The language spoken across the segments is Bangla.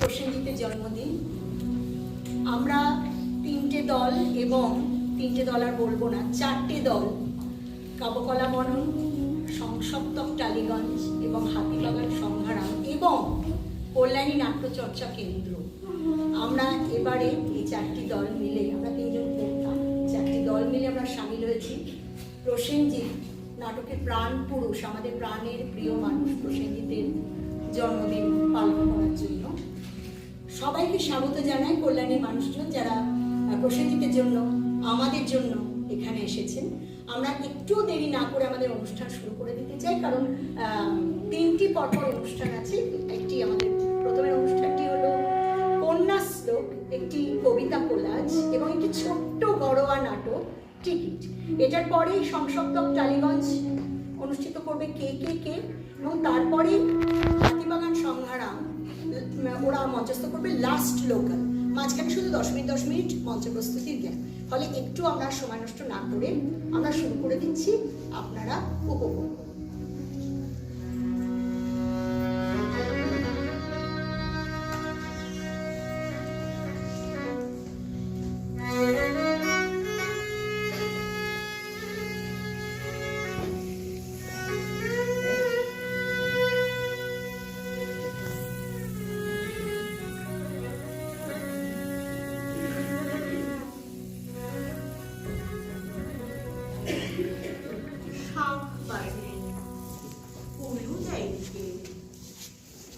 প্রসেনজিতের জন্মদিন। আমরা তিনটে দল এবং তিনটে দল আর বলবো না, চারটে দল, কাব্যকলা বনন, সংসপ্তক টালিগঞ্জ এবং হাতিবাগান সংগ্রাম এবং কল্যাণী নাট্যচর্চা কেন্দ্র, আমরা এবারে এই চারটি দল মিলে, আমরা তিনজন পড়তাম, চারটি দল মিলে আমরা সামিল হয়েছি প্রসেনজিৎ নাটকের প্রাণ পুরুষ, আমাদের প্রাণের প্রিয় মানুষ প্রসেনজিতের জন্মদিন পালন করার জন্য। সবাইকে স্বাগত জানাই, কল্যাণীর মানুষজন যারা প্রসেনজিতের জন্য, আমাদের জন্য এখানে এসেছেন। আমরা একটু দেরি না করে আমাদের অনুষ্ঠান শুরু করে দিতে চাই, কারণ তিনটি পরপর অনুষ্ঠান আছে। একটি আমাদের প্রথমের অনুষ্ঠানটি হলো কন্যা শ্লোক, একটি কবিতা কোলাজ এবং একটি ছোট্ট ঘরোয়া নাটক টিকিট। এটার পরেই সংসপ্তক টালিগঞ্জ অনুষ্ঠিত করবে কে কে কে, এবং তারপরে হাতিবাগান সংগ্রাম ওরা মঞ্চস্থ করবে লাস্ট লোকাল। মাঝখানে শুধু 10 মিনিট মঞ্চ প্রস্তুতির জ্ঞান। ফলে একটু আমরা সময় নষ্ট না করে আমরা শুরু করে দিচ্ছি, আপনারা উপভোগ করুন।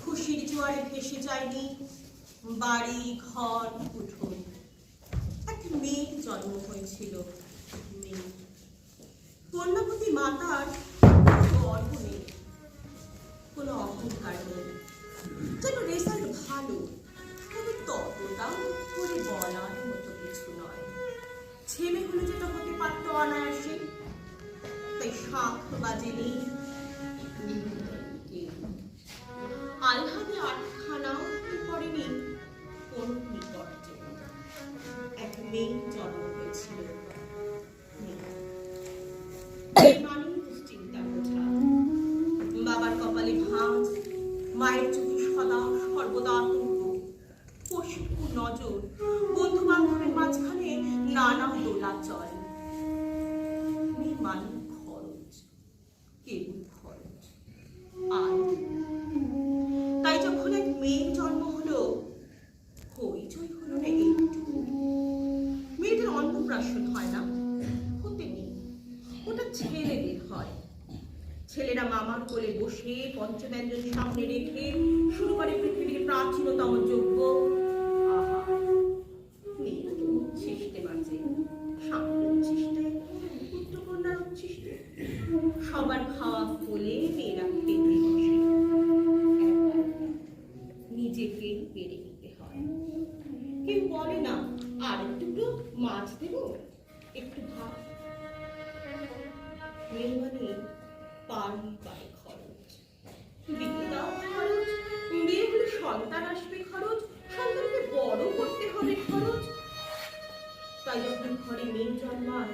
খুশির জোয়ারে ভেসে যায়নি বাড়ি ঘর উঠোন। এক মেয়ের জন্ম হয়েছিল, মেয়ে কন্যাপতি মাতার গর্ব নেই, কোনো অহংকার নেই, যেন রেজাল্ট ভালো, তবে ততটাও করে বলার মতো কিছু নয়। ছেলে হলে যেটা হতে পারত অনায়াসে, তাই শাঁখ বাজেনি, আলহাদে আটখানাও করেনি কোন বিপর্যয়। এক মেয়ে জন্ম হয়েছিল, চিন্তা বোঝা, বাবার কপালে ভাঁজ, মায়ের চোখে সদা সর্বদা আতঙ্ক, পশু নজর, বন্ধু বান্ধবের মাঝখানে নানা দোলাচল। মানে খরচ, কেবল খরচ। আর তাই যখন এক মেয়ের জন্ম হলো, হইচই হলো না একটু। মেয়েদের অন্নপ্রাশন হয় না, হতে নেই, ওটা ছেলেদের হয়। ছেলেরা মামার কোলে বসে পঞ্চব্যঞ্জন সামনে রেখে শুরু করে পৃথিবীর প্রাচীনতম যজ্ঞ। মেয়েরা তো উচ্ছিষ্টে বাঁচে, স্বামীর উচ্ছিষ্টে, পুত্রকন্যার উচ্ছিষ্টে, সবার খাওয়া ফলে মেয়েরা পেটে বসে, নিজেকে পেরে নিতে হয়। কেউ বলে না আর একটু মাছ দেব, একটু ভাত। মেয়ে মানে পায়ে খরচ, বিয়ে দাও খরচ, বিয়ে হলে সন্তান আসবে খরচ, সন্তানকে বড় করতে হবে খরচ। তাই যখন ঘরে মেয়ে জন্মায়,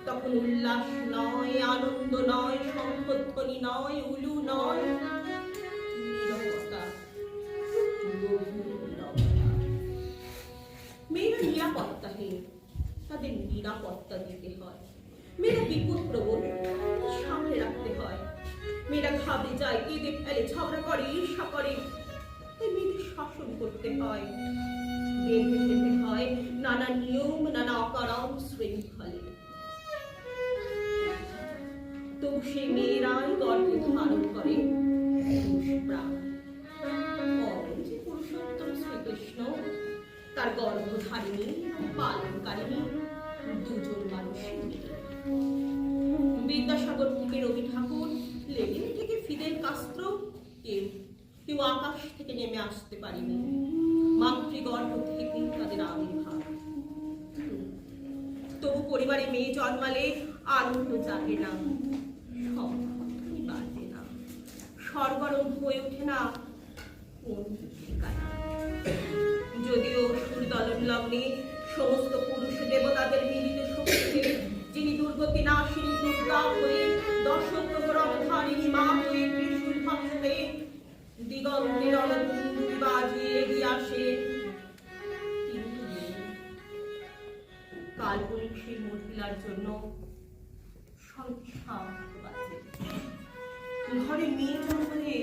তখন উল্লাস নয়, আনন্দ নয়, শঙ্খধ্বনি নয়, উলু নয়, নীরবতা। মেয়েরা নিরাপত্তাহীন, তাদের নিরাপত্তা দিতে হয়। মেয়েরা বিপদ প্রবণ, সামনে রাখতে হয়। মেয়েরা খাবে যায়, কেঁদে ফেলে, ঝগড়া করে, ঈর্ষা করে, তাই মেয়েদের শাসন করতে হয়। বেঁধে যেতে হয় নানা নিয়ম, নানা অকারণ শৃঙ্খলে। তবু সে মেয়েরাই গর্ভে ধারণ করে প্রাণ। যে পুরুষোত্তম শ্রীকৃষ্ণ, তার গর্ভধারিণী পালনকারিণী দুজন মানুষের মেয়ে। বিদ্যাসাগর থেকে রবি ঠাকুর, লেনিন থেকে ফিদেল কাস্ত্রো, কেউ আকাশ থেকে নেমে আসতে পারেনি। মাতৃগর্ভ থেকে তাদের আবির্ভাব। তবু পরিবারে মেয়ে জন্মালে আনন্দ জাগে না, বাড়ে না, সরগরম হয়ে ওঠে না কোন ঠিকানা। যদিও সুরদলন লগ্নে সমস্ত পুরুষ দেবতাদের মিলিত শক্তিতে, যিনি দুর্গতি নাশিনী দুর্গা হয়ে, দর্শক রথধারিণী মা হয়ে, ত্রিশূল হস্তে দিগন্তের অলঙ্কৃতি বাজিয়ে এগিয়ে আসেন তিনি নেই। কালবৈশাখী মহিলার জন্য সংখ্যা বাজে। ঘরে মেয়ে জন্মলে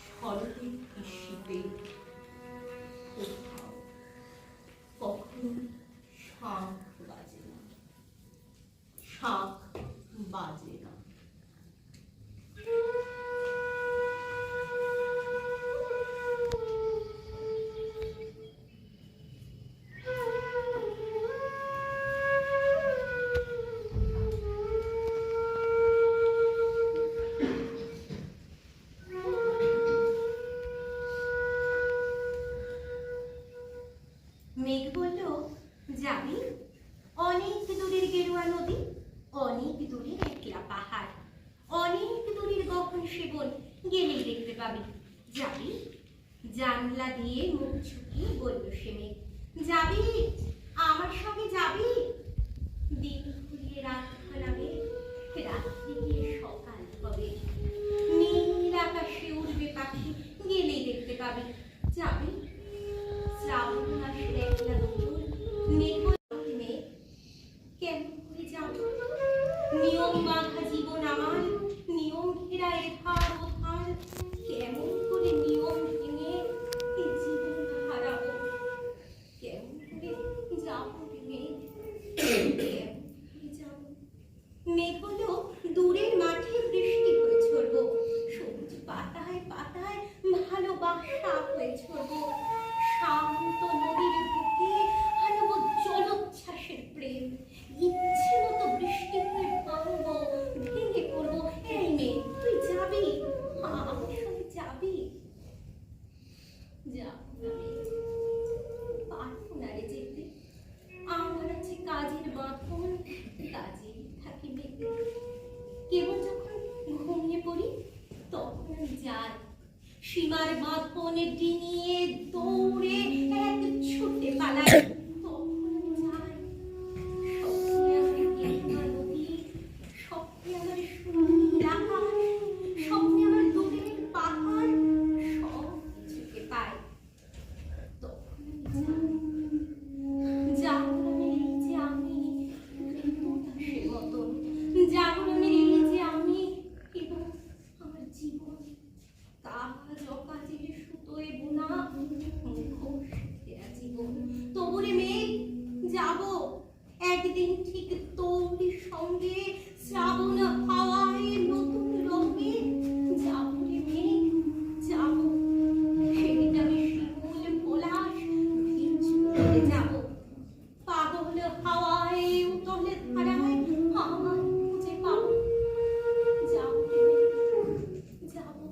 শরতে গ্রীষ্মে কোথাও কখনো শাঁখ বাজে না, শাঁখ বাজে না। মেঘ বলল, যাবি? অনেক দূরের গেরুয়া নদী, অনেক দূরের একলা পাহাড়, অনেক দূরের গহন সেবন গেলেই দেখতে পাবি। যাবি? জানলা দিয়ে মুখ ছুটিয়ে বলল সে মেঘ, যাবি? আমার সঙ্গে যাবি? দিন ঘুরিয়ে রাত ফলাবে, রাত্রি গিয়ে সকাল হবে, নীল আকাশে উড়বে পাখি, গেলেই দেখতে পাবি। যাবি? শ্রাবণ মাসের একলা দুপুর, মেঘ মেঘ কেমন করে যাব? নিয়ম বাঁধা জীবন আমার, নিয়ম ঘেরা এধার ওধার, কেমন করে নিয়ম ভেঙে এ জীবন হারাবো? কেমন করে যাবো রে মেঘ? কেমন করে যাবো? মেঘ হলো দূরের মাঠে বৃষ্টি হয়ে ঝরবো, সবুজ পাতায় পাতায় ভালোবাসা হয়ে ঝরবো, শান্ত নদীর বুকে আনবো জলোচ্ছ্বাসের প্রেম, ইচ্ছে মতো বৃষ্টি হয়ে ভাঙবো, ভেঙে পড়বো। এই মেয়ে, তুই যাবি? আমার সঙ্গে যাবি? যাবো না রে, পারবো না রে যেতে। আমার আছে কাজের বাঁধন, কাজেই থাকি মেঘে। কেবল যখন ঘুমিয়ে পড়ি তখন আমি যাই, সীমার বাঁধন ডিঙিয়ে দৌড়ে এক ছুটে পালাই। তখন আমি যাই, স্বপ্নে আমার গেরুয়া নদী, স্বপ্নে আমার সুনীল আকাশ, স্বপ্নে আমার দূরের পাহাড়, সব কিছুকে পাই। তখন আমি যাই। জাগরণের এই যে আমি দেবদাসের মতন, জাগরণের এই যে আমি এবং আমার জীবন, কাজ অকাজের সুতোয় বোনা মুখোশ ঘেরা জীবন। তবুরে মেঘ, যাবো একদিন ঠিক তোরই সঙ্গে, শ্রাবণ হাওয়ায় নতুন রঙে। যাবো রে মেঘ, যাবো, সেদিন আমি শিমুল পলাশ ভিজতে যাবো, পাগল হাওয়ায় উতলে ধারায় আমার খুঁজে পাবো। যাবো রে মেঘ, যাবো,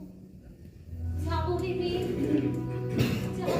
যাবো রে মেঘ, যাবো।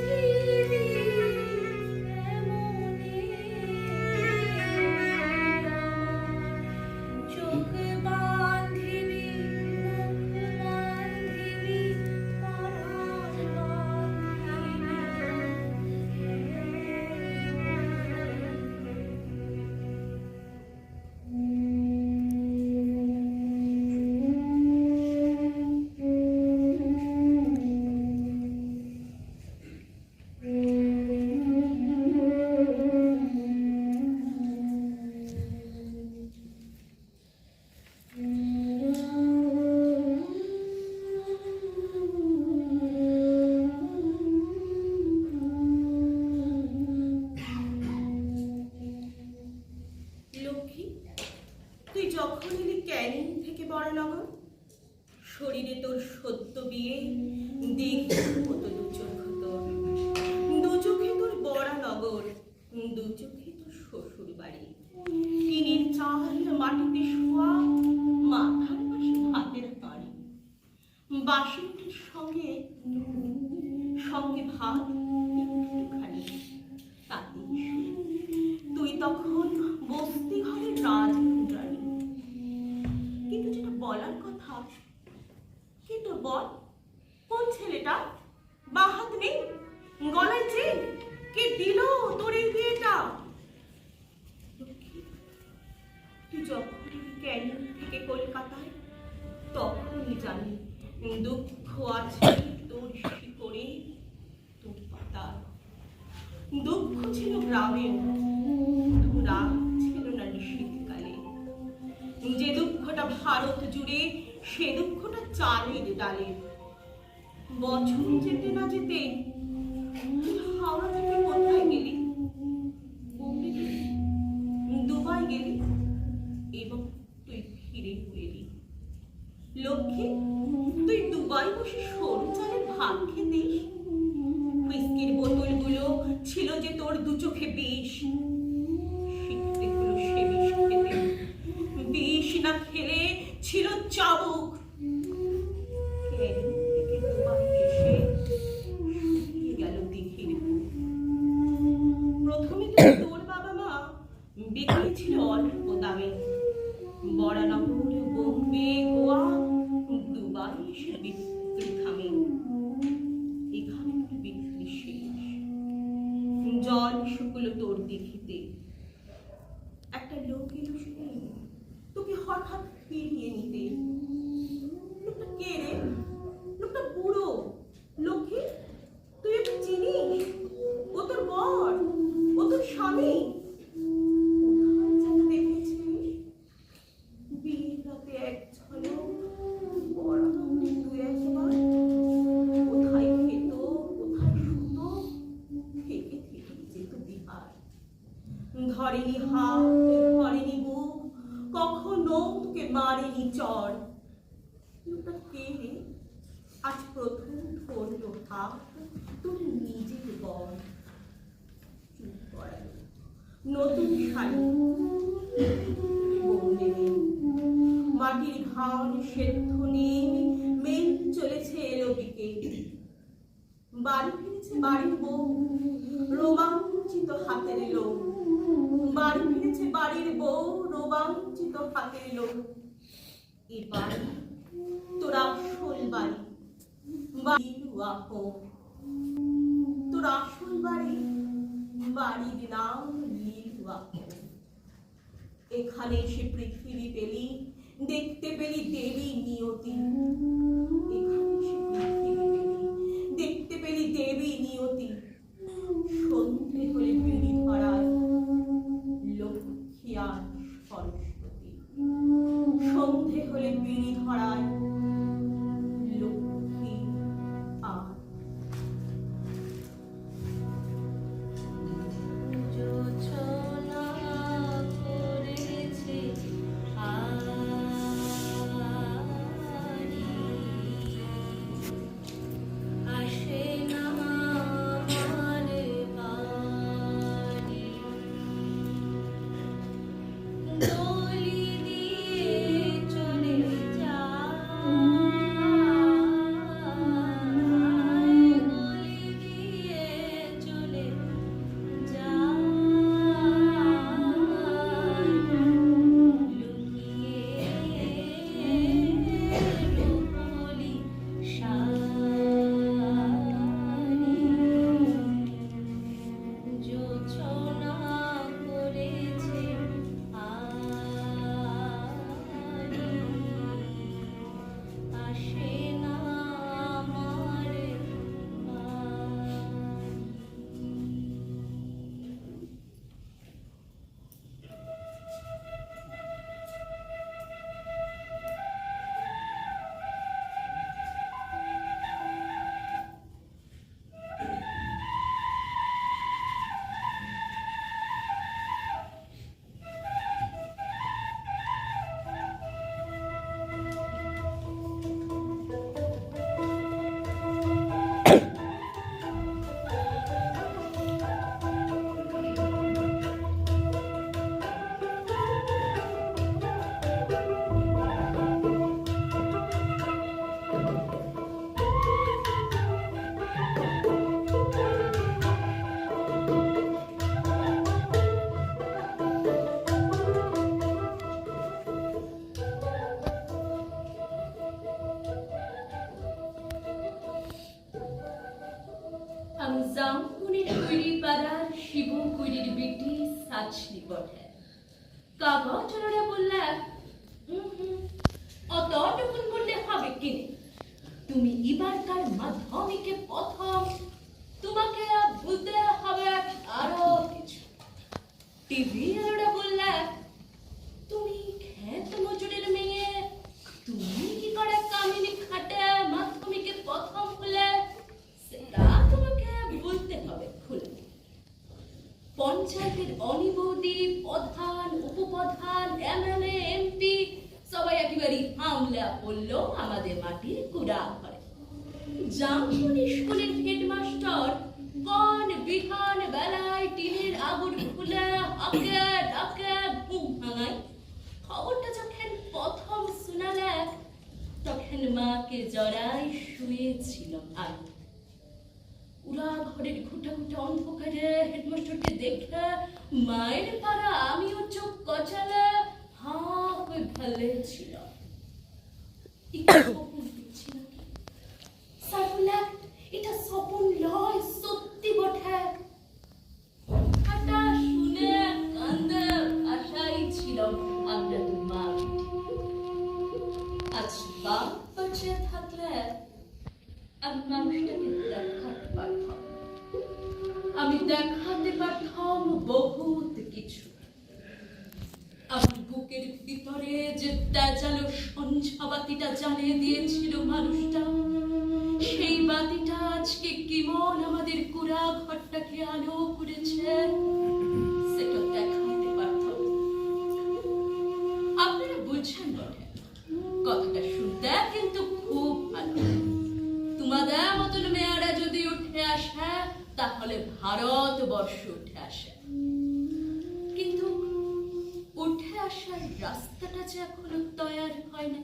মনে বরানগর, শরীরে তোর সদ্য বিয়ে, দেখি মতো দু চোখ তোর, দু চোখে তোর বরানগর, দু চোখে তোর শ্বশুর বাড়ি, টিনের চাল মাটিতে শোয়া, মাথার পাশে ভাতের বাড়ি, বাসিটির সঙ্গে সঙ্গে ভাত একটুখানি, তাতেই শুরু। তুই তখন বস্তি ঘরের রাজরানী। কিন্তু যেটা বলার কথা, কিন্তু বল, কোন ছেলেটা? বা হাত নেই, গলায় চেন, কে দিল তোর এই বিয়েটা? তুই যখন ক্যানিং থেকে কলকাতায়, তখনই জানি দুঃখ আছে তোর শিকড়ে, তোর পাতার। দুঃখ ছিল গ্রামেও, রাগ ছিল না শীতকালে। যে দুঃখটা ভারত জুড়ে, সে দুঃখটা চালের ডালে। বছর যেতে না যেতে তুই হাওড়া থেকে কোথায় গেলি? বোম্বে গেলি, দুবাই গেলি, এবং তুই ফিরে এলি। লক্ষ্মী, তুই দুবাই বসে সরু চালে ভাত খেতিস। হুইস্কির বোতলগুলো ছিল যে তোর দু চোখে বিষ। শিখতে হলো সে বিষ খেতে, বিষ না খেলে ছিল চাবুক। ক্যানিং থেকে দুবাই এসে শুকিয়ে গেল দিঘির বুক। প্রথমে তো তোর বাবা মা বিকিয়েছিল অল্প দামে, বরানগর, বোম্বে, গোয়া, দুবাই এসে বিক্রি থামে। এখানে তোর বিক্রি শেষ, জল শুকলো তোর দিঘিতে। একটা লোক এলো শুনে তোকে হঠাৎ ফিরিয়ে নিতে। লোকটা কে রে? লোকটা বুড়ো। লক্ষ্মী, তুই ওকে চিনিস? ও তোর বর, ও তোর স্বামী। কোথায় যেন দেখেছিস? বিয়ের রাতে এক ঝলক, বরানগরে দু একবার। কোথায় খেত, কোথায় শুতো, থেকে থেকে যেত বিহার। ধরেনি হাত, ধরেনি বুক, কখনো তোকে মারেনি চড়। লোকটা কে রে? আজ প্রথম ধরলো হাত তোর নিজের বর। চুপ করালো, নতুন শাড়ি, বন্যে নেই, মাটির ঘান সেদ্ধ নেই, মেঘ চলেছে এলো দিকে। বাড়ি ফিরেছে বাড়ির বউ, রোমাঞ্চিত হাতের লোক। বাড়ি ফিরেছে বাড়ির বউ, রোমাঞ্চিত হাতের লোক। এবার তোর আসল বাড়ি, বাড়ির হোক। তোর আসল বাড়ি, বাড়ির নাম লিলুয়া। এখানে এসে পৃথিবী পেলি, দেখতে পেলি দেবী নিয়তি। এখানে এসে পৃথিবী পেলি, দেখতে পেলি দেবী নিয়তি। সন্ধে হলে বিড়ি ধরায় লক্ষ্মী আর সরস্বতী। সন্ধে হলে বিড়ি ধরায় লক্ষ্মী আর আসে না আছি বটে। কাগজরা বললে অতটুকুন বললে হবে কিনে, তুমি এবারকার মাধ্যমিকে প্রথম, তোমাকে বুঝতে হবে আরো কিছু। টিভি আলোরা বললে তুমি খেত মজুরের মেয়ে, তুমি কি করে কামিনী খাটে মাধ্যমিকে প্রথম হলে সেটা তোমাকে বলতে হবে খুলে। পঞ্চায়েতের অনিবৌদি, প্রধান, উপপ্রধান, এমএলএ, এমপি সবাই একেবারে হামলা করলো আমাদের মাটির কুড়া ঘরে। জামপুনি স্কুলের হেডমাস্টার কোন বিহান বেলায় টিনের আগুন খুলে হাকে ডাকে ঘুম ভাঙায়। খবরটা যখন প্রথম শোনালে তখন মাকে জড়াই শুয়েছিলাম আমি। উড়া ঘরের ঘুটে ঘুটে অন্ধকারে হেডমাস্টারকে দেখে মায়ের পাড়া আমিও চোখ কচালে হাঁ হয়ে ভালে ছিল। এটা স্বপন লয়, সত্যি বটে। কথাটা শুনে কান্দে আশাই ছিল আমরা তোমার। আজ বাপ বেঁচে থাকলে আমি মানুষটাকে দেখাতে পারতাম, আমি দেখাতে পারতাম বহুত কিছু। আমার বুকের ভিতরে যে তেজালো সন্ধ্যা বাতিটা জ্বালিয়ে দিয়েছিল মানুষটা, সেই বাতিটা আজকে কেমন আমাদের কুড়া ঘরটাকে আলো করেছে সেটা দেখাতে পারতাম। আপনারা বুঝছেন বটে, কথাটা শুনতে কিন্তু খুব ভালো। তোমাদের মতন মেয়েরা যদি উঠে আসে তাহলে ভারতবর্ষ উঠে আসে, কিন্তু উঠে আসার রাস্তাটা যে এখনো তৈরি হয় না।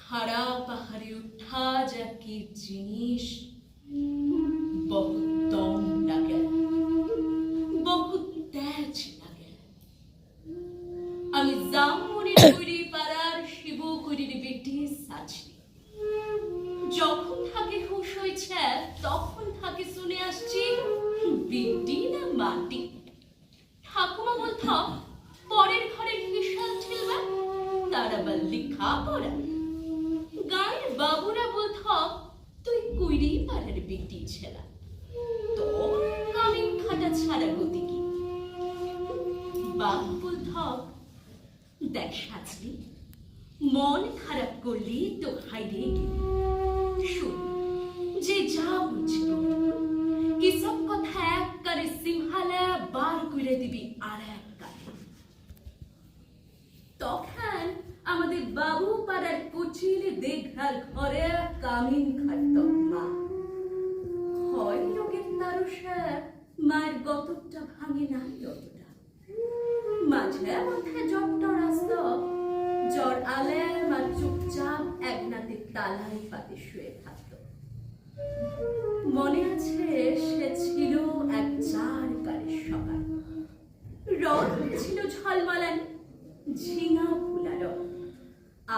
খাড়া পাহাড়ে উঠা যা কি জিনিস, বহুত দম লাগে, বহুত তেজ লাগে। আমি জামমুনির কুড়ি পাড়ার শিবকুড়ির বেটি সাচি। যখন থাকে হুঁশ হয়েছে তখন থাকে শুনে আসছি বেটি না মাটি। ঠাকুমা বলত পরের ঘরে হিসাব ছিলবে, তার আবার লেখা পড়া। গায়ের বাবুরা বলত তুই কুড়ি পাড়ার বেটি ছেলা, তোর কামিন খাটা ছাড়া গতি কি। বাবু বলত দেখ সাজলি, মন খারাপ করলি তো হাইরে গেলি। শুন, যে যা বুঝল কি সব কথা এক করে সিংহালে বার করে দিবি আর এক কালে। তখন আমাদের বাবু পাড়ার কুচির দেখার ঘরে কামিন খাটত মা। হয় লোকের তারসা মায়ের গতটা ভাঙে নাই অতটা। মাঝে মধ্যে জ্বরটা আসত, জ্বর আলে মা চুপচাপ এক নাতে তালাই পাতে শুয়ে থাকত। মনে আছে সে ছিল এক চারকারের সকাল, রথ ছিল ঝলমলানি, ঝিঙা ফুলা রথ।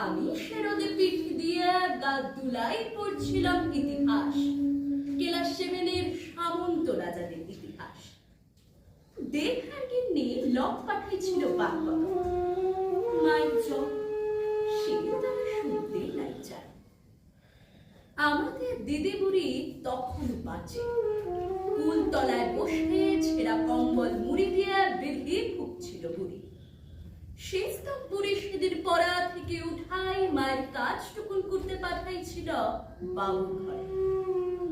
আমি সে রোদে পিঠ দিয়ে গা দুলাই পড়ছিলাম ইতিহাস, ক্লাস 7-এর সামন্ত রাজাদের ইতিহাস। দেখার গিন্নি লক পাঠাইছিল বাক্য, মায়ের চোখ সে তারা শুনতে নাই যায়। আমাদের দিদি বুড়ি তখন বাঁচে, কুলতলায় বসে ছেঁড়া কম্বল মুড়ি দিয়ে বেঁধে ফুঁকছিল বুড়ি। শেষতক বুড়ি সেদিন পড়া থেকে উঠাই মায়ের কাজটুকুন করতে পাঠাইছিল বাবুর ঘরে।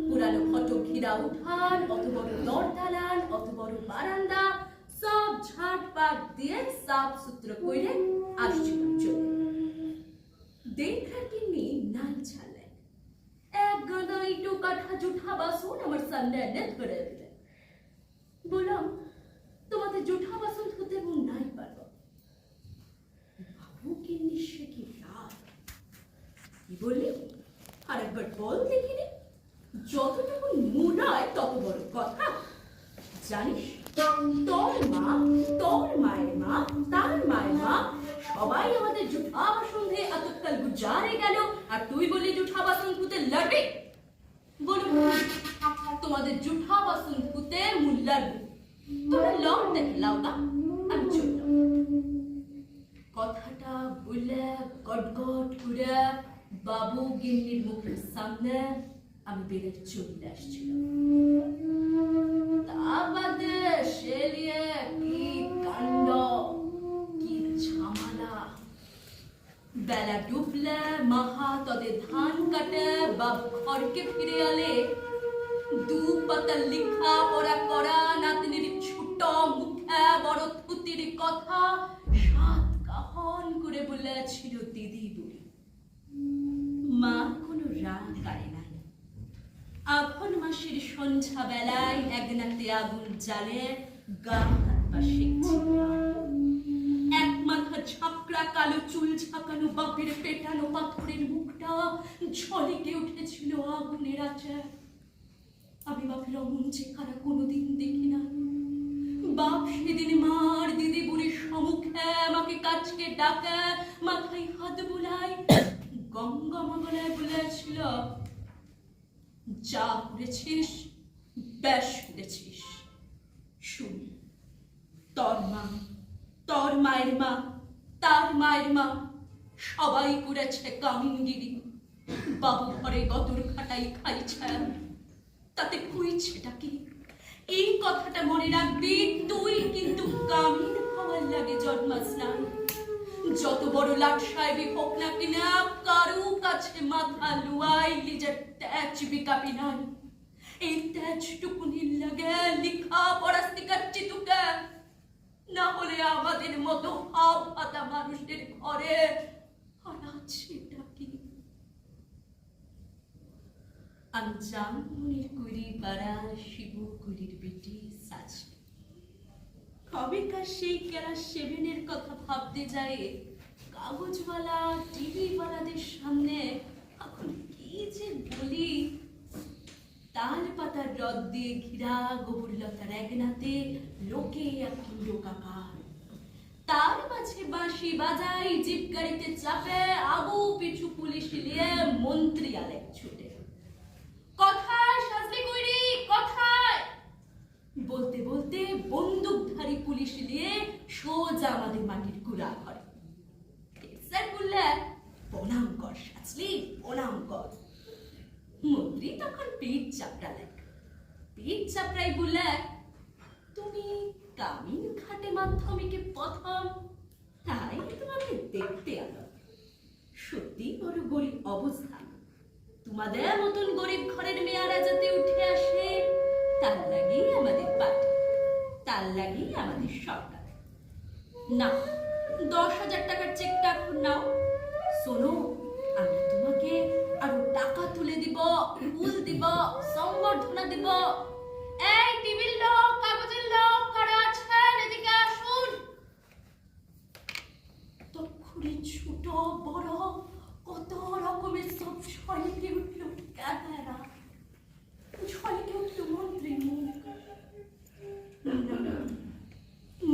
পুরানো ফটক ঘিরা উঠান, অত বড় দরদালান, অত বড় বারান্দা, সব ঝাঁটপাট দিয়ে সাফ সুতরো করে আসছিল চলে। দেখার কিনি নাই ছাড়লেন, এক গাদা ইটো কাঠা জুঠা বাসন আমার সামনে এনে ধরে দিলেন। বললাম তোমাদের জুঠা বাসন ধুতে মন নাই পারব। বাবু কি নিশ্চয় কি রাত, কি বললি আরেকবার বল দেখিনি। যতটুকু মুড়ায় তত বড় কথা। জানিস তোর মা, তোর মায়ের মা, তার মায়ের মা সবাই আমাদের জুঠা বাসন ধুয়ে এতকাল গুজারে গেল, আর তুই বলি জুঠা বাসন ধুতে লড়বি। বলুন তোমাদের জুঠা বাসন ধুতে মুল্লার তোমরা লড় দেখলাও না, আমি চললাম। কথাটা বলে গটগট করে বাবু গিন্নির মুখের সামনে আমি বেড়ে চলে আসছিলাম। তা বাদে সেলিয়ে কি কাণ্ড, কি ঝামেলা। বেলা ডুবলে মাহা তদের ধান কাটে বাবু ঘরকে ফিরে আলে, দু পাতা লিখা পড়া করা নাতনির ছোট মুখে বড় থুতির কথা সাত কাহন করে বলেছিল দিদি বুড়ি। মা কোনো রাগ করে নাই। আঘন মাসের সন্ধ্যা বেলায় একনাতে আগুন জ্বালে গা হাত পা সেকছিল। এক মাথা ঝাঁকড়া কালো চুল ঝাঁকানো বাপের পেটানো পাথরের মুখটা ঝলকে উঠেছিল আগুনের আঁচে। আমি বাপের অমন চেহারা কোনোদিন দেখি না। বাপ সেদিন মার দিদি বুড়ির সম্মুখে আমাকে কাছকে ডাকে, মাথায় হাত বুলাই গঙ্গমা গলায় বলেছিল, যা করেছিস বেশ করেছিস। শুন, তোর মা, তোর মায়ের মা, তার মায়ের মা সবাই করেছে কামিনগিরি। বাবু ঘরে গতর খাটাই খাইছে, তাতে কইছেটা কি? এই কথাটা মনে রাখবি, তুই কিন্তু কামিন হওয়ার লাগে জন্মাস না। যত বড় লাট সাহেবই হোক না কিনা, কারো কাছে মাথা লুয়াই নিজের তেজ বিকাবি নাই। এই তেজটুকুনির লাগে লিখা পড়া শিখাচ্ছি তোকে, না হলে আমাদের মতো হাব হাতা মানুষদের ঘরে আর আছেটা কি? আমি জামমনির কুড়ি পাড়ার শিবু কুড়ির বেটি সাজনি। কবেকার সেই ক্লাস 7-এর কথা ভাবতে যায় কাগজওয়ালা টিভিওয়ালাদের সামনে এখন কি যে বলি। তাল পাতার রদ দিয়ে ঘিরা গোবরলতার একনাতে লোকে এখন লোকাকার। তার মাঝে বাঁশি বাজাই, জিপ গাড়িতে চাপে আবু পিছু পুলিশ নিয়ে মন্ত্রী আলেক ছুটে। কথায় সাজলি কইরি, কথায় বলতে বলতে বন্দুকধারী পুলিশ নিয়ে সোজা আমাদের মাটির কুড়া ঘরে। স্যার বললে, প্রণাম কর সাজলি, প্রণাম কর। মন্ত্রী তখন পিঠ চাপড়ালেন। পিঠ চাপড়াই বললে, তুমি কামিন ঘাটে মাধ্যমিকে প্রথম, তাই তোমাকে দেখতে এলো। সত্যি বড় গরিব অবস্থা। তোমাদের মতন গরিব ঘরের মেয়েরা যাতে উঠে আসে, তার লাগেই আমাদের পার্টি, তার লাগেই আমাদের সরকার। না, 10,000 টাকার চেকটা এখন নাও। শোনো, আমি তোমাকে আরো টাকা তুলে দিব, ফুল দিব, সংবর্ধনা দিব। এই টিভির লোক, কাগজের লোক, কারা আছেন এদিকে আসুন। তক্ষুনি ছোট বড় কত রকমের সব ঝলকে উঠল ক্যামেরা, ঝলকে উঠল মন্ত্রী মুখ।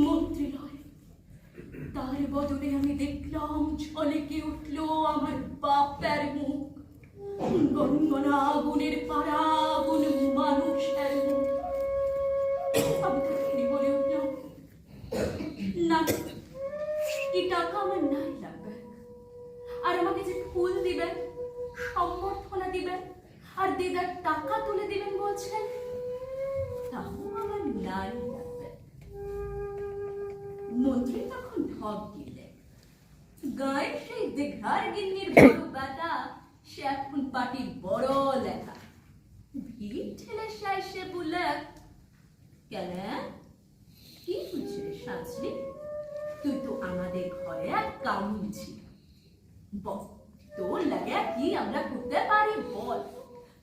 মন্ত্রী নয়, তার বদলে আমি দেখলাম ঝলকে উঠল আমার বাপের মুখ। গঙ্গনা আগুনের পাড়া, আগুন মানুষের মুখ। আমি তখনই বলে উঠলাম, না, কি টাকা আমার নাই লাগবে। আর আমাকে যে ফুল দিবেন, সম্বর্ধনা দিবেন, আর দিদার টাকা তুলে দিবেন বলছেন, তাও আমার নাই লাগবে। মন্ত্রী তখন ঢপ দিলেন। গায়ের সেই দেখার গিন্নির বড় বেটা, সে এখন পার্টির বড় লেখা। ভিড় ঠেলে সে বললে, কেন কি হচ্ছে রে সাজলি? তুই তো আমাদের ঘরে এক কামিন ছিল। বল, তোর লাগে কি আমরা করতে পারি বল?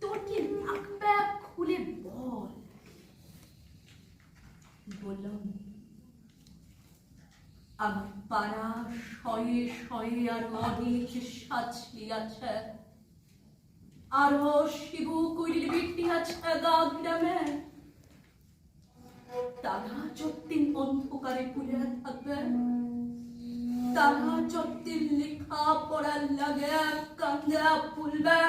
তোর কি লাগবে খুলে বল। বললাম, আমার পাড়া শয়ে শয়ে আর অনেক সাজলি আছে, আরো শিবু কুড়ির বিটি আছে গা গ্রামে। তারা যতদিন অন্ধকারে পুড়ে থাকবে, তারা যতদিন লেখা পড়ার লাগে কান্দা ফুলবে,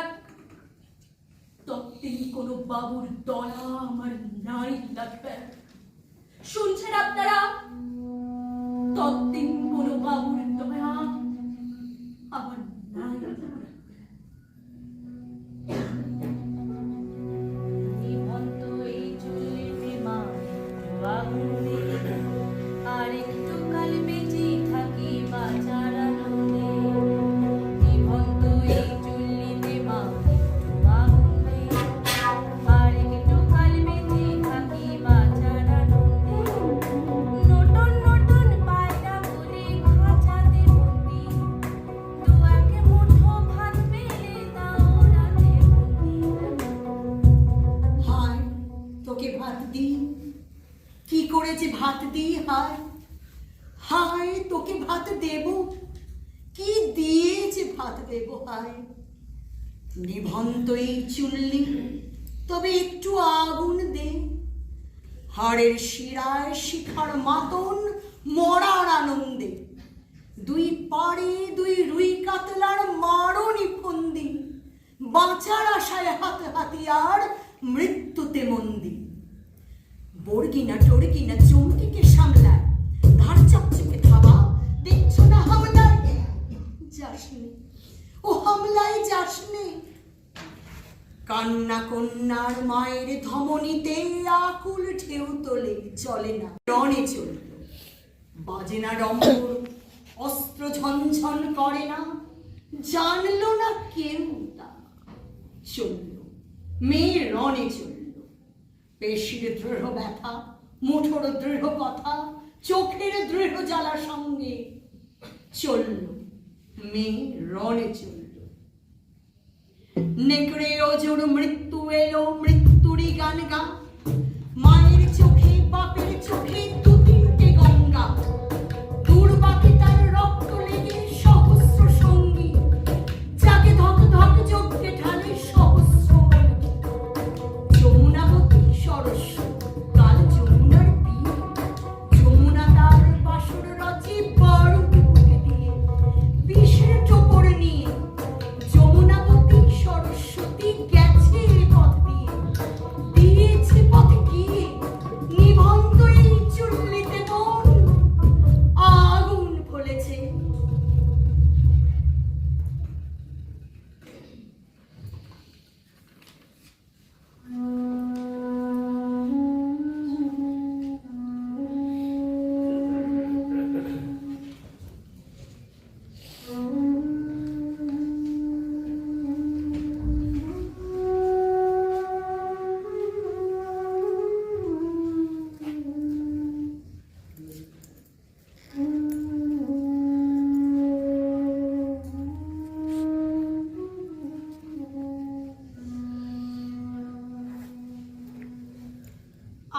ততদিন কোনো বাবুর দলা আমার নাই লাগবে। শুনছেন আপনারা? আনন্দে, আর একটু কাল বেঁচে থাকি বাঁচার আনন্দে। নিভন্ত এই চুল্লিতে মা একটু আগুন দে, আর একটু কাল বেঁচে থাকি বাঁচার আনন্দে। নতুন নতুন পায়রা বলে খাঁচাতে বন্দি, দু এক মুঠো ভাত পেলে তাও রাতে বন্দি। হায় তোকে ভাত দিই, কি করে যে ভাত দিই, হায় হায় তোকে ভাত দেব, কি দিয়ে যে ভাত দেব, হায় নিভন্ত এই চুল্লি, তবে একটু আগুন দে, হাড়ের শিরায় শিখার মাতন মরার আনন্দে। দুই পাড়ে দুই রুই কাতলার মারণি ফন্দি, বাঁচার আশায় হাত হাতিয়ার মৃত্যুতে মন্দি। বর্গিনা টর্গিনা চমকিকে সামলায়, ধার চকচকে ধাবা দেখছো না হামলায় যাসনে, ও হামলায় যাসনে। কান্না কন্যার মায়ের ধমনীতে আকুল ঢেউ তোলে, চলে না রণে চলল, বাজে না রম্বর, অস্ত্র ঝনঝন করে না, জানলো না কেউ তা। চলল মেয়ে রণে চলল, পেশির দৃঢ় ব্যথা, মুঠোর দৃঢ় কথা, চোখের দৃঢ় জ্বালা সঙ্গে চলল মেয়ে রণে চলল। নেকড়ে অজর মৃত্যু এলো, মৃত্যুরই গান গা, মায়ের চোখে বাপের চোখে দু তিনটে গঙ্গা, দুর্বাকে তার রক্ত লেগে সহস্র সঙ্গী, যাকে ধক ধক যজ্ঞে ঢালে সহস্র অঙ্গী। যমুনাবতী সরস্ব কাল যমুনার তীর, যমুনা তার বাসর রচে বারুদ বুকে দিয়ে, বিষের টোপর নিয়ে যমুনাবতী সরস্বতী গেছে এ পথ দিয়ে, দিয়েছে পথ গিয়ে নিভন্ত এই চুল্লিতে বোন আগুন ফলেছে।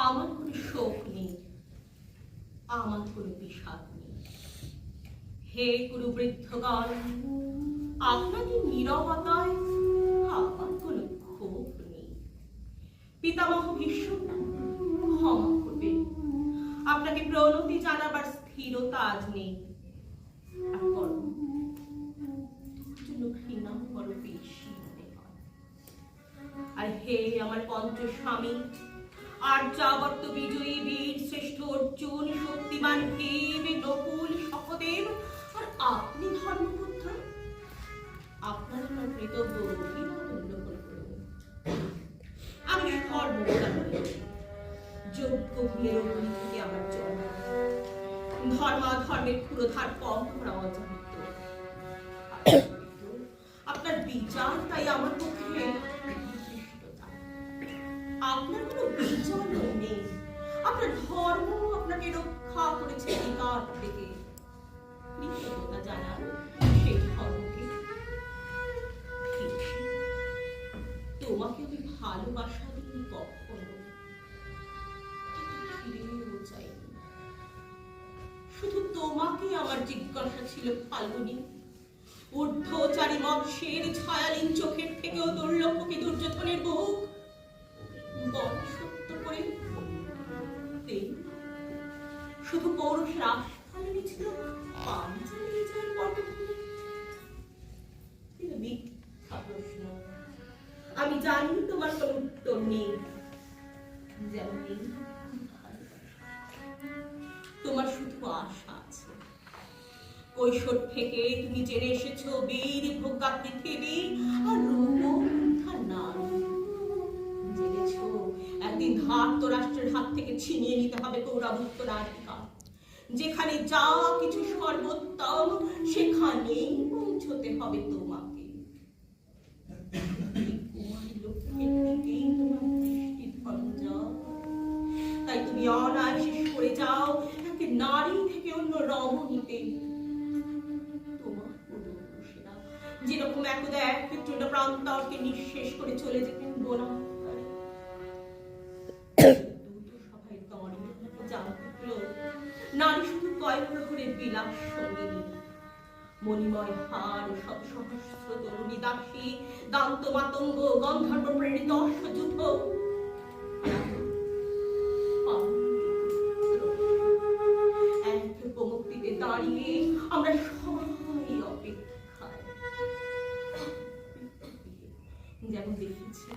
আমার কোনো শোক নেই, আমার কোনো বিষাদ নেই। হে গুরু বৃদ্ধগণ, আপনাদের নীরবতায় আমার কোনো ক্ষোভ নেই। পিতামহ ভীষ্ম, ক্ষমা করবেন, আপনাকে প্রণতি জানাবার স্থিরতা আজ নেই। আর বরং জন্য ঘৃণা বড় বেশি মনে হয়। আর হে আমার পঞ্চস্বামী, আর্যাবর্ত বিজয়ী বীর শ্রেষ্ঠ অর্জুন, শক্তিমান ভীম, নকুল, সহদেব, আর আপনি ধর্মপুত্র, আপনার আমার কৃতজ্ঞ অভিনন্দন গ্রহণ করুন। আমি সর্বদা যোগ্য ভুলের অগ্নি থেকে আমার জন্ম, ধর্মাধর্মের ক্ষুরধার কম করা অজানিত। আপনার বিচার তাই আমার পক্ষে ধৃষ্টতা। আপনার কোনো বিচার নেই, আপনার ধর্ম আপনাকে রক্ষা করেছে বিকার থেকে। কৃতজ্ঞতা জানান সেই ধর্মকে। তোমাকে আমি ভালোবাসা দিই কখনো, ফিরেও চাইনি। শুধু তোমাকে আমার জিজ্ঞাসা ছিল ফাল্গুনী, ঊর্ধ্বচারী মৎস্যের ছায়ালীন চোখের থেকেও দুর্লভ কি দুর্যোধনের বুক বড় সত্য করে তেই শুধু পৌরুষের আস্থায় ছিল পাঞ্চালী বিজয়ের পটভূমি। মিথ্যা প্রশ্ন, আমি জানি তোমার কোনো উত্তর নেই, যেমন নেই তোমার শুধু আশা আছে। কৈশোর থেকে তুমি জেনে এসেছো বীর ভোগা পৃথিবী আর রূপন্থা নারী। জেনেছো একদিন ধার্তরাষ্ট্রের হাত থেকে ছিনিয়ে নিতে হবে পৌরাভুত্তরাধিকার। যেখানে যা কিছু সর্বোত্তম সেখানেই পৌঁছতে হবে তোমাকে। কুমারী লক্ষ্মীর দিকেই তোমার দৃষ্টি ধঞ্জা। তাই তুমি অনায়াসে সরে যাও এক নারী থেকে অন্য রমণীতে। তোমার পুরুষেরা যেরকম একদা এক প্রান্তরকে নিঃশেষ করে চলে যেতেন বনান্তরে, সবাই দাঁড়িয়ে জানতে হলো নারী শুধু কয়েক প্রহরের বিলাস সঙ্গিনী। মণিময় হার, শত সহস্র তরুণী দাসী, দান্ত মাতঙ্গ, গন্ধর্ব প্রেরিত অশ্বযুধ, এক প্রমুক্তিতে দাঁড়িয়ে আমরা সবাই অপেক্ষায়। যেমন দেখেছি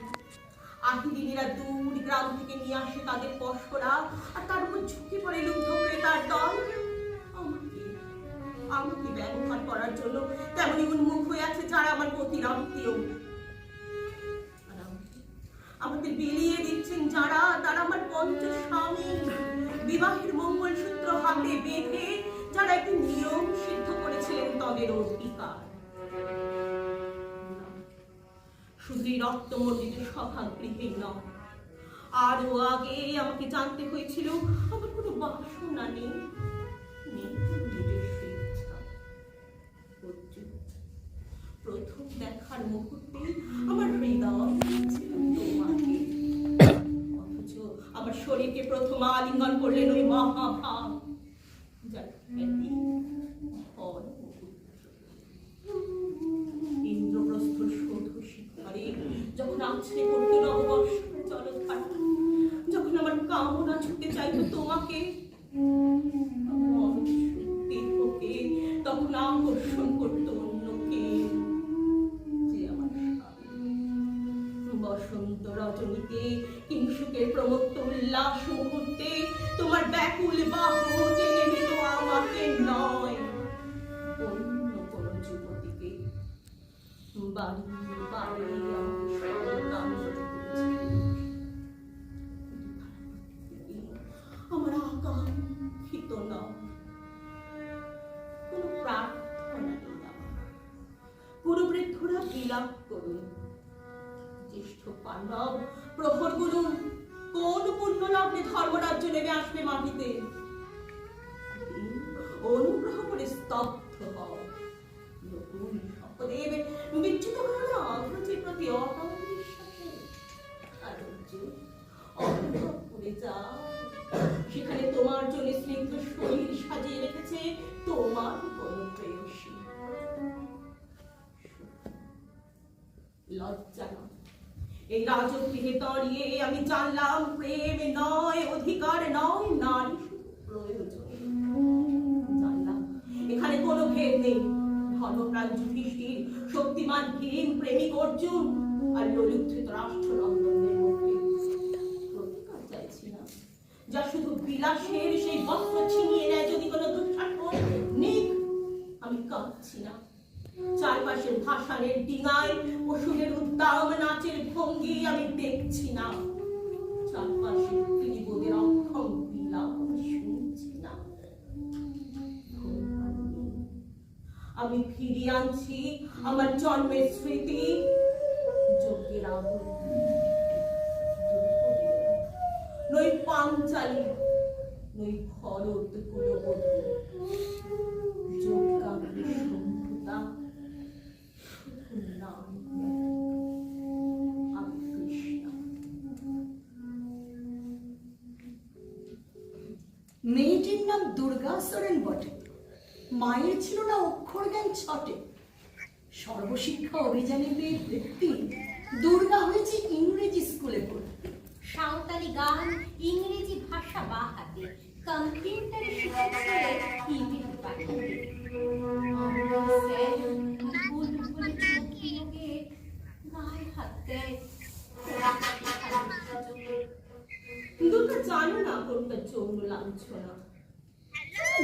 আহিরিনীরা দূর গ্রাম থেকে নিয়ে আসে তাদের পশরা, আর তার উপর ঝুঁকে পড়ে লুব্ধ ক্রেতার দল। আমাকে ব্যবহার করার জন্য তেমনি উন্মুখ হয়ে আছে যারা আমার পতির আত্মীয়। আমাদের বিলিয়ে দিচ্ছেন যারা, তারা আমার পঞ্চস্বামী। বিবাহের মঙ্গলসূত্র হাতে বেঁধে যারা একটি নিয়ম সিদ্ধ করেছিলেন তাদের অধিকার। শুধু রক্তমণ্ডিত সভাগৃহে নয়, আরো আগে আমাকে জানতে হয়েছিল আমার কোনো বাসনা নেই, নিজস্ব ইচ্ছা। প্রথম দেখার মুহূর্তে আমার হৃদয় ছিল তোমাকে, অথচ আমার শরীরকে প্রথম আলিঙ্গন করলেন ওই মহাভাব, যার খ্যাতি ইন্দ্রপ্রস্থ সৌধ শিখরে যখন আছড়ে পড়তো নববর্ষের জলধারা, যখন আমার কামনা ছুটে চাইতো তোমাকে, তখন আকর্ষণ করতো অন্যকে, যে আমার বসন্ত রজনীতে কিংসুকের প্রমত্ত উল্লাস মুহূর্তে তোমার ব্যাকুল বাহু টেনে নিত আমাকে নয়, অন্য কোন যুবতীকে। বাড়ি বাড়ি আমার আকাঙ্ক্ষিত নয়, কোন প্রার্থনা নেই আমার। পুরবৃদ্ধরা বিলাপ করুন, জ্যেষ্ঠ পাণ্ডব প্রহর বলুন, কোন পুণ্য লগ্নে ধর্মরাজ্য নেমে আসবে মাটিতে। অনুগ্রহ করে স্তব্ধ হও, নতুন শপদেব বিচ্যুত হল অগ্রজের প্রতি অটল বিশ্বাসে। অনুভব করে যাও, সেখানে তোমার জন্য স্নিগ্ধ শরীর সাজিয়ে রেখেছে তোমার কোন প্রেয়সী। লজ্জা নয়, এই রাজগৃহে দাঁড়িয়ে আমি জানলাম প্রেম নয়, অধিকার নয়, নারী শুধু প্রয়োজন। জানলাম এখানে কোনো ভেদ নেই, ধর্মপ্রাণ যুধিষ্ঠির, শক্তিমান ভীম, প্রেমিক অর্জুন আর ললিত রাষ্ট্রনন্দনের মধ্যে প্রতিকার চাইছি না, যা শুধু বিলাসের সেই বস্ত্র ছিনিয়ে নেয় যদি কোনো দুঃশাসন নিক। আমি কাঁদছি না, চারপাশের ভাষানের ডিঙায় পশুদের উদ্দাম নাচের ভঙ্গি আমি দেখছি না, চারপাশে ত্রিবোদের অক্ষম বিলাপ আমি শুনছি না। আমি ফিরিয়ে আনছি আমার জন্মের স্মৃতি, যজ্ঞের আগুন নই পাঞ্চালী, নই ভরত কুলবধূ, যজ্ঞাগ্নি সম্ভুতা, শুধু নাম আমি কৃষ্ণা। মেয়েটির নাম দুর্গা সরেন বটে, মায়ের ছিল না অক্ষর জ্ঞান ছটে। সর্বশিক্ষা অভিযানে পেয়ে ব্যক্তি দুর্গা হয়েছে ইংরেজি স্কুলে পড়ে। সাঁওতালি গান, ইংরেজি ভাষা বাহাতে, কম্পিউটারে শিখেছে ইমেল পাঠাতে। বুলবুল চোখে গায়ে হাত দেয়, দুর্গা জানো না কোনটা যৌন লাঞ্ছনা,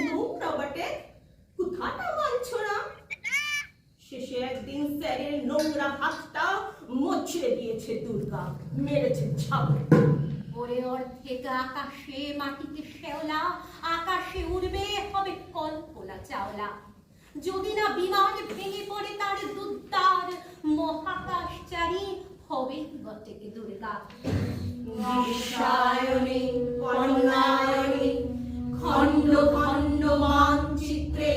নোংরা বটে, কোথাটা লাঞ্ছনা। শেষে একদিন স্যারের নোংরা হাতটা মুছে দিয়েছে দুর্গা, মেরেছে ছাপ। ওরে অর্ধেক আকাশে মাটিতে শেওলা, আকাশে উড়বে হবে কল্পনা চাওলা। যদি না বিমান ভেঙে পড়ে তার দুদ্দার, মহাকাশচারী হবে বটেকে দুর্গা। বিশ্বায়নে কন্যায়নে খণ্ড খণ্ড মানচিত্রে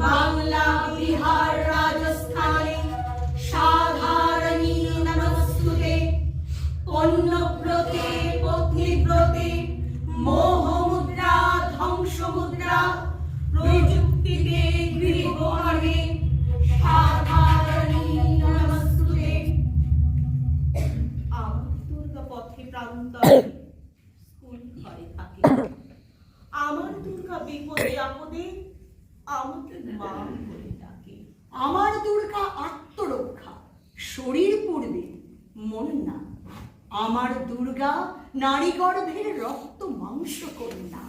বাংলা বিহার রাজস্থানে সাধারণী নমস্তুতে। পণ্যব্রতে পত্নীব্রতে মোহমুদ্রা ধ্বংসমুদ্রা প্রযুক্তিতে গৃহকর্মে সাধারণী নমস্তুতে। আমার দুর্গা পথে প্রান্তরে স্কুল ঘরে থাকে। আমার দুর্গা বিপদে আপদে আমাকে মা বলে ডাকে। আমার দুর্গা আত্মরক্ষা, শরীর পূর্বে মন না। আমার দুর্গা নারী গর্ভের রক্ত মাংস কন্যা।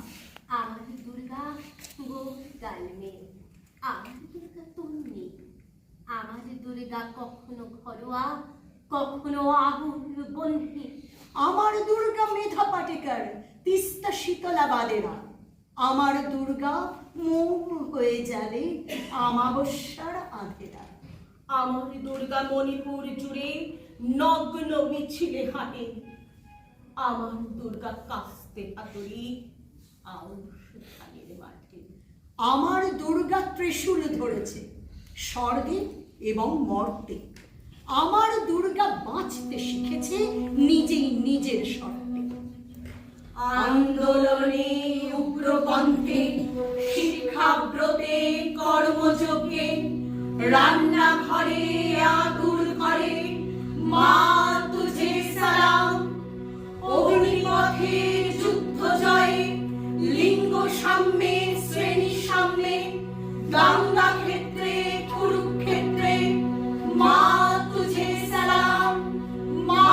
আমার দুর্গা গোগাল মেয়ে, আমার দুর্গা তুমি। আমার দুর্গা কখনো ঘরোয়া, কখনো আগুন বন্ধী। আমার দুর্গা মেধা পাটেকার, তিস্তা শীতলা বাদেরা। আমার দুর্গা মোম হয়ে যাবে আমাবস্যার আধেরা। আমার দুর্গা মণিপুর জুড়ে নগ্ন মিছিলে হাঁটে। আমার দুর্গা কাস্তে হাতুড়ি আউশ ধানের মাঠে। আমার দুর্গা ত্রিশূল ধরেছে স্বর্গে এবং মর্তে। আমার দুর্গা বাঁচতে শিখেছে নিজেই নিজের শর্তে। আন্দোলনে উগ্রপন্থে শিক্ষাব্রতে কর্মযজ্ঞে রান্নাঘরে আগুন ঘরে মা তুঝে সালাম। অগ্নিপথে যুদ্ধ জয়ে লিঙ্গ সাম্যে শ্রেণী সাম্যে গঙ্গা ক্ষেত্রে কুরুক্ষেত্রে মা তুঝে সালাম, মা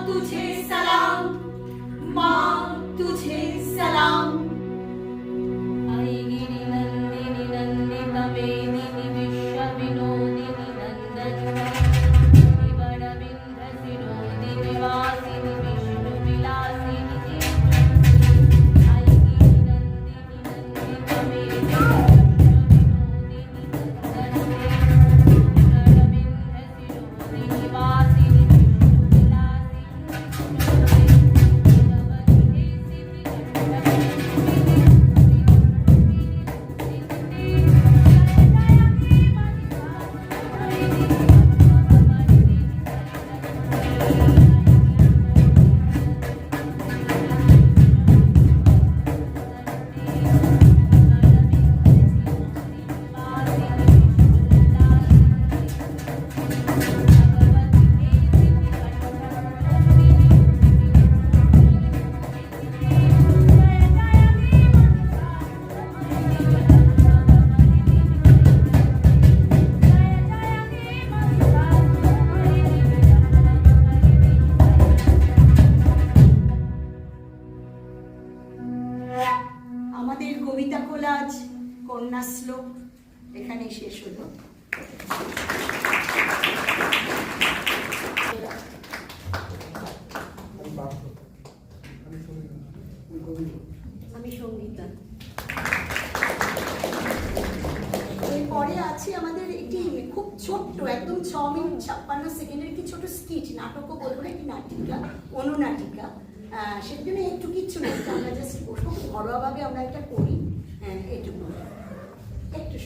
তুঝে সালাম, মা তুঝে সালাম। আমাদের কবিতা কোলাজ কন্যা শ্লোক এখানেই শেষ হলো। আমি সঙ্গীতা। এরপরে আছে আমাদের একটি খুব ছোট্ট একদম 6 মিনিট 56 সেকেন্ডের কি ছোট স্কিট, নাটকও বলবো না, একটি নাটিকা, অনুনাটিকা। সের জন্য একটু কিচ্ছু নেই, আমরা জাস্ট ঘরোয়াভাবে আমরা এটা করি, এইটুকু একটু